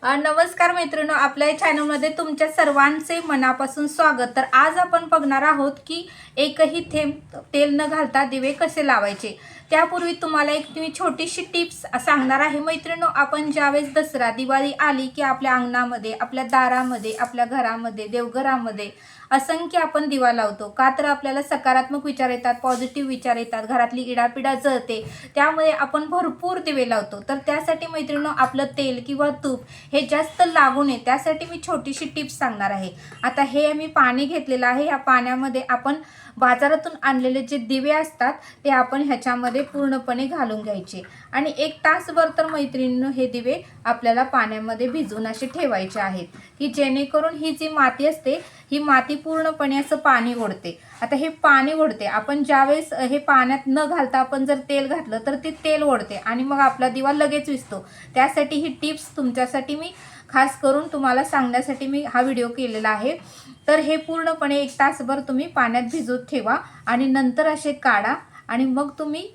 नमस्कार मैत्रिणींनो, आपल्या चॅनलमध्ये तुमच्या सर्वांचे मनापासून स्वागत। तर आज आपण बघणार आहोत की एकही थेंब तेल न घालता दिवे कसे लावायचे। त्यापूर्वी तुम्हाला मी छोटीशी टिप्स सांगणार आहे मैत्रिणींनो। आपण ज्यावेळेस दसरा दिवाळी आली की आपल्या अंगणामध्ये, आपल्या दारामध्ये, आपल्या घरामध्ये, देवघरामध्ये असंख्य आपण दिवा लावतो। का तर आपल्याला सकारात्मक विचार येतात, पॉझिटिव्ह विचार येतात, घरातली इडापिडा जळते, त्यामुळे आपण भरपूर दिवे लावतो। तर त्यासाठी मैत्रिणींनो, आपलं तेल किंवा तूप हे जास्त लागू नये त्यासाठी मी छोटीशी टिप्स सांगणार आहे। आता हे मी पाणी घेतलेलं आहे, या पाण्यामध्ये आपण बाजारातून आणलेले जे दिवे असतात ते आपण ह्याच्यामध्ये पूर्णपणे घालून घ्यायचे आणि 1 तासभर तर मैत्रिणींनो हे दिवे आपल्याला पाण्यामध्ये भिजवून असे ठेवायचे आहेत की जेणेकरून ही जी माती असते ही माती पूर्णपणे असं पाणी ओढते। आता हे पाणी ओढते, आपण ज्यावेळेस हे पाण्यात न घालता आपण जर तेल घातलं तर ते तेल ओढते आणि मग आपला दिवा लगेच विझतो। त्यासाठी ही टिप्स तुमच्यासाठी मी खास करून तुम्हाला सांगण्यासाठी मी हा व्हिडिओ केलेला आहे। तर हे पूर्णपणे 1 तासभर तुम्ही पाण्यात भिजवत ठेवा आणि नंतर असे काढा आणि मग तुम्ही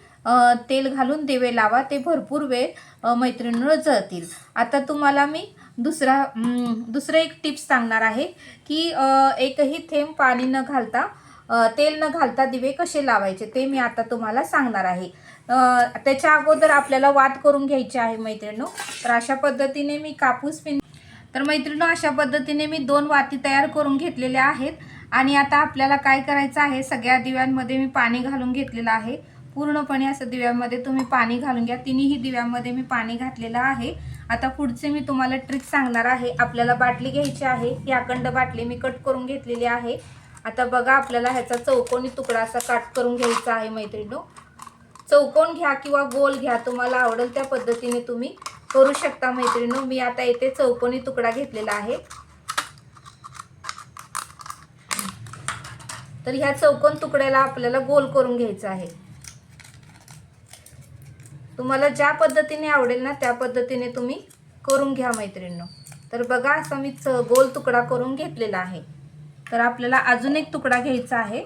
तेल घालून दिवे लावा, ते भरपूर वेळ मैत्रिणींनो जळतील। आता तुम्हाला मी दुसरं एक टिप्स सांगणार आहे की एकही थेंब पाणी न घालता तेल न घालता दिवे कसे लावायचे ते मी आता तुम्हाला सांगणार आहे। त्याच्या अगोदर आपल्याला वात करून घ्यायची आहे मैत्रिणींनो। तर अशा पद्धतीने मी तर मैत्रिणींनो, अशा पद्धतीने मी 2 वाती तयार करून घेतलेल्या आहेत आणि आता आपल्याला काय करायचं आहे, सगळ्या दिव्यांमध्ये मी पाणी घालून घेतलेलं आहे। पूर्णपणे असं दिव्यामध्ये तुम्ही पाणी घालून घ्या। तिन्ही दिव्यामध्ये मी पाणी घातलेलं आहे। आता पुढचे मी तुम्हाला ट्रिक सांगणार आहे। आपल्याला बाटली घ्यायची आहे, ही अखंड बाटली मी कट करून घेतलेली आहे। आता बघा, आपल्याला ह्याचा चौकोनी तुकडा असा काट करून घ्यायचा आहे मैत्रिणींनो। चौकोन घ्या किंवा गोल घ्या, तुम्हाला आवडेल त्या पद्धतीने तुम्ही करू शकता मैत्रिणींनो। मी आता इथे चौकोनी तुकडा घेतलेला आहे। तर ह्या चौकोन तुकड्याला आपल्याला गोल करून घ्यायचा आहे। तुम्हाला ज्या पद्धतीने आवडेल ना त्या पद्धतीने तुम्ही करून घ्या मैत्रिणींनो। तर बघा, असा मी गोल तुकडा करून घेतलेला आहे। तर आपल्याला अजून एक तुकडा घ्यायचा आहे।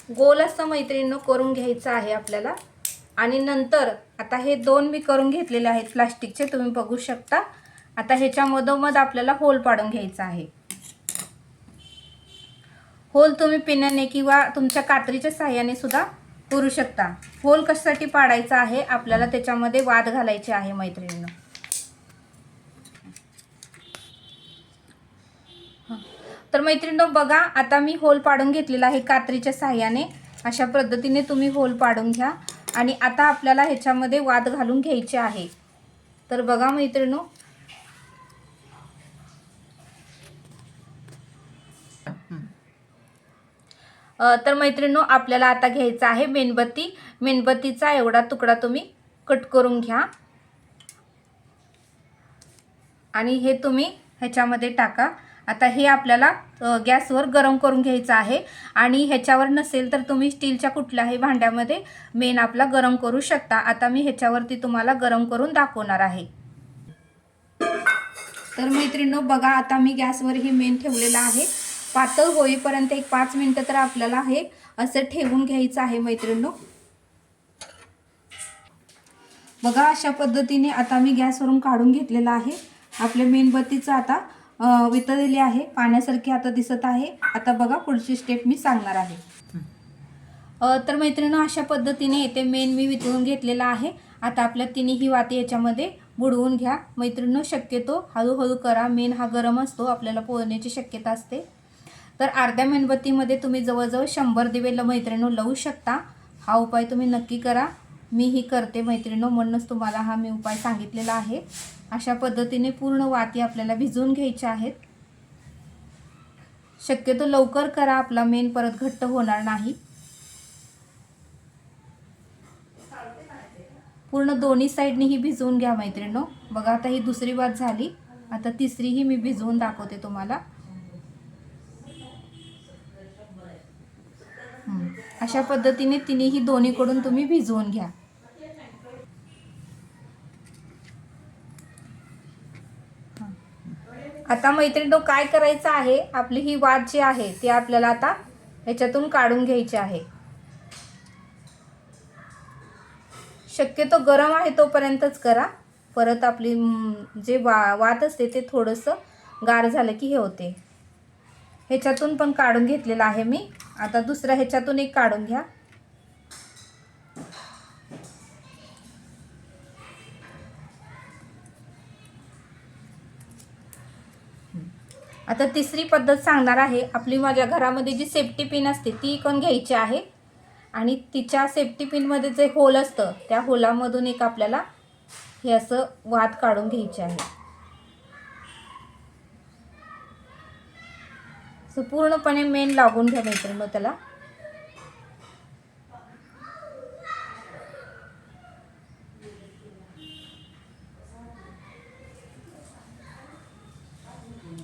गोल असं मैत्रिणींनो करून घ्यायचं आहे आपल्याला। आणि नंतर आता हे 2 मी करून घेतलेले आहेत प्लास्टिकचे, तुम्ही बघू शकता। आता ह्याच्या मधोमध आपल्याला होल पाडून घ्यायचा आहे। होल तुम्ही पिण्याने किंवा तुमच्या कात्रीच्या सहाय्याने सुद्धा करू शकता। होल कशासाठी पाडायचा आहे, आपल्याला त्याच्यामध्ये वात घालायची आहे मैत्रिणींनो। तर मैत्रिणींनो बघा, आता मी होल पाडून घेतलेला आहे कात्रीच्या सहाय्याने। अशा पद्धतीने तुम्ही होल पाडून घ्या आणि आता आपल्याला ह्याच्यामध्ये वात घालून घ्यायचे आहे। तर बघा मैत्रिणींनो, आपल्याला आता घ्यायचा आहे मेणबत्ती। मेणबत्तीचा एवढा तुकडा तुम्ही कट करून घ्या आणि हे तुम्ही ह्याच्यामध्ये टाका। आता हे आपल्याला गॅसवर गरम करून घ्यायचं आहे आणि ह्याच्यावर नसेल तर तुम्ही स्टीलच्या कुठल्याही भांड्यामध्ये मेण आपला गरम करू शकता। आता मी ह्याच्यावरती तुम्हाला गरम करून दाखवणार आहे। तर मैत्रिणींनो बघा, आता मी गॅसवर ही मेण ठेवलेला आहे। पातळ होईपर्यंत 5 मिनिटं तर आपल्याला हे असं ठेवून घ्यायचं आहे मैत्रिणींनो। बघा, अशा पद्धतीने आता मी गॅसवरून काढून घेतलेला आहे। आपल्या मेणबत्तीचं आता वितळलेली आहे, पाण्यासारखी आता दिसत आहे। आता बघा, पुढची स्टेप मी सांगणार आहे। तर मैत्रिणींनो, अशा पद्धतीने इथे मेण मी वितळून घेतलेला आहे। आता आपल्या तिन्ही वाती याच्यामध्ये बुडवून घ्या मैत्रिणींनो। शक्यतो हळूहळू करा, मेण हा गरम असतो, आपल्याला पोळण्याची शक्यता असते। तर अर्ध्या मेणबत्तीमध्ये तुम्ही जवळजवळ 100 दिवे मैत्रिणींनो लावू शकता। हा उपाय तुम्ही नक्की करा, मी ही करते मैत्रिणींनो, म्हणूनच तुम्हाला हा मी उपाय सांगितलेला आहे। अशा पद्धतीने पूर्ण वाती आपल्याला भिजवून घ्यायच्या आहेत। शक्यतो लवकर करा, आपला मेण परत घट्ट होणार नाही। पूर्ण दोन्ही साईडनी ही भिजवून घ्या मैत्रिणींनो। बघा, आता ही दुसरी वात झाली, आता तिसरीही मी भिजवून दाखवते तुम्हाला। अशा पद्धतीने तिन्ही दोन्हीकडून तुम्ही भिजवून घ्या। आता मैत्रिणींनो काय करायचं आहे, आपली ही वात जी आहे ती आपल्याला आता ह्याच्यातून काढून घ्यायची आहे. शक्यतो गरम आहे तोपर्यंतच करा. परत आपली जे वात असते ते थोडंसं गार झालं की हे होते. ह्याच्यातून पण काढून घेतलेलं आहे मी. आता दुसऱ्या ह्याच्यातून एक काढून घ्या. आता तिसरी पद्धत सांगणार आहे. आपली माझ्या घरामध्ये जी सेफ्टी पिन असते ती पण घ्यायची आहे आणि तिच्या सेफ्टी पिनमध्ये जे होल असतं त्या होलामधून एक आपल्याला हे असं वात काढून घ्यायची आहे. सो पूर्णपणे मेन लागून घ्या मैत्रिणींनो त्याला.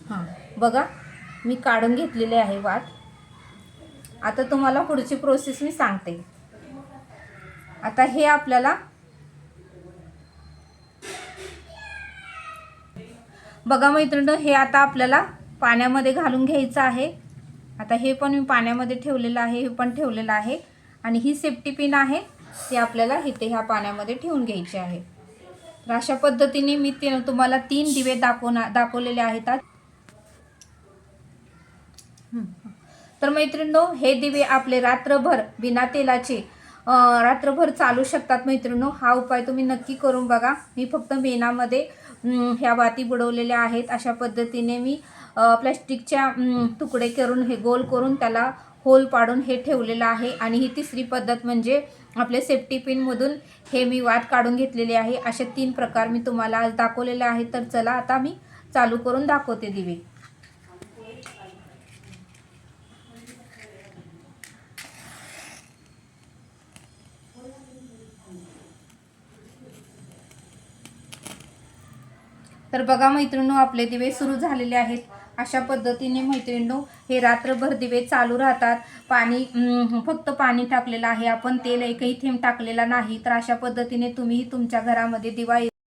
हां बघा मी काढून घेतलेले आहे वात. आता तुम्हाला पुढची प्रोसेस मी सांगते. आता हे आपल्याला बघा मैत्रिणींनो, हे आता आपल्याला पाण्यामध्ये घालून घ्यायचं आहे. आता हे पण मी पाण्यामध्ये ठेवलेलं आहे, हे पण ठेवलेलं आहे आणि ही सेफ्टी पिन आहे ती आपल्याला इथे ह्या पाण्यामध्ये ठेवून घ्यायची आहे. तर अशा पद्धतीने मी तुम्हाला 3 दिवे दाखवलेले आहेत. तर मैत्रिणींनो, हे दिवे आपले रात्रभर बिना तेलाचे रात्रभर चालू शकतात मैत्रिणींनो. हा उपाय तुम्ही नक्की करून बघा. मी फक्त मेणामध्ये ह्या वाती बुडवलेल्या आहेत. अशा पद्धतीने मी प्लॅस्टिकच्या तुकडे करून हे गोल करून त्याला होल पाडून हे ठेवलेलं आहे. आणि ही तिसरी पद्धत म्हणजे आपले सेफ्टी पिनमधून हे मी वात काढून घेतलेले आहे. असे 3 प्रकार मी तुम्हाला आज दाखवलेले आहेत. तर चला आता मी चालू करून दाखवते दिवे. तर बघा मैत्रिणींनो, आपले दिवे सुरू झालेले आहेत. अशा पद्धतीने मैत्रिणींनो हे रात्रभर दिवे चालू राहतात. पाणी फक्त पाणी टाकलेलं आहे, आपण तेल एकही थेंब टाकलेला नाही. तर अशा पद्धतीने तुम्ही तुमच्या घरामध्ये दिवा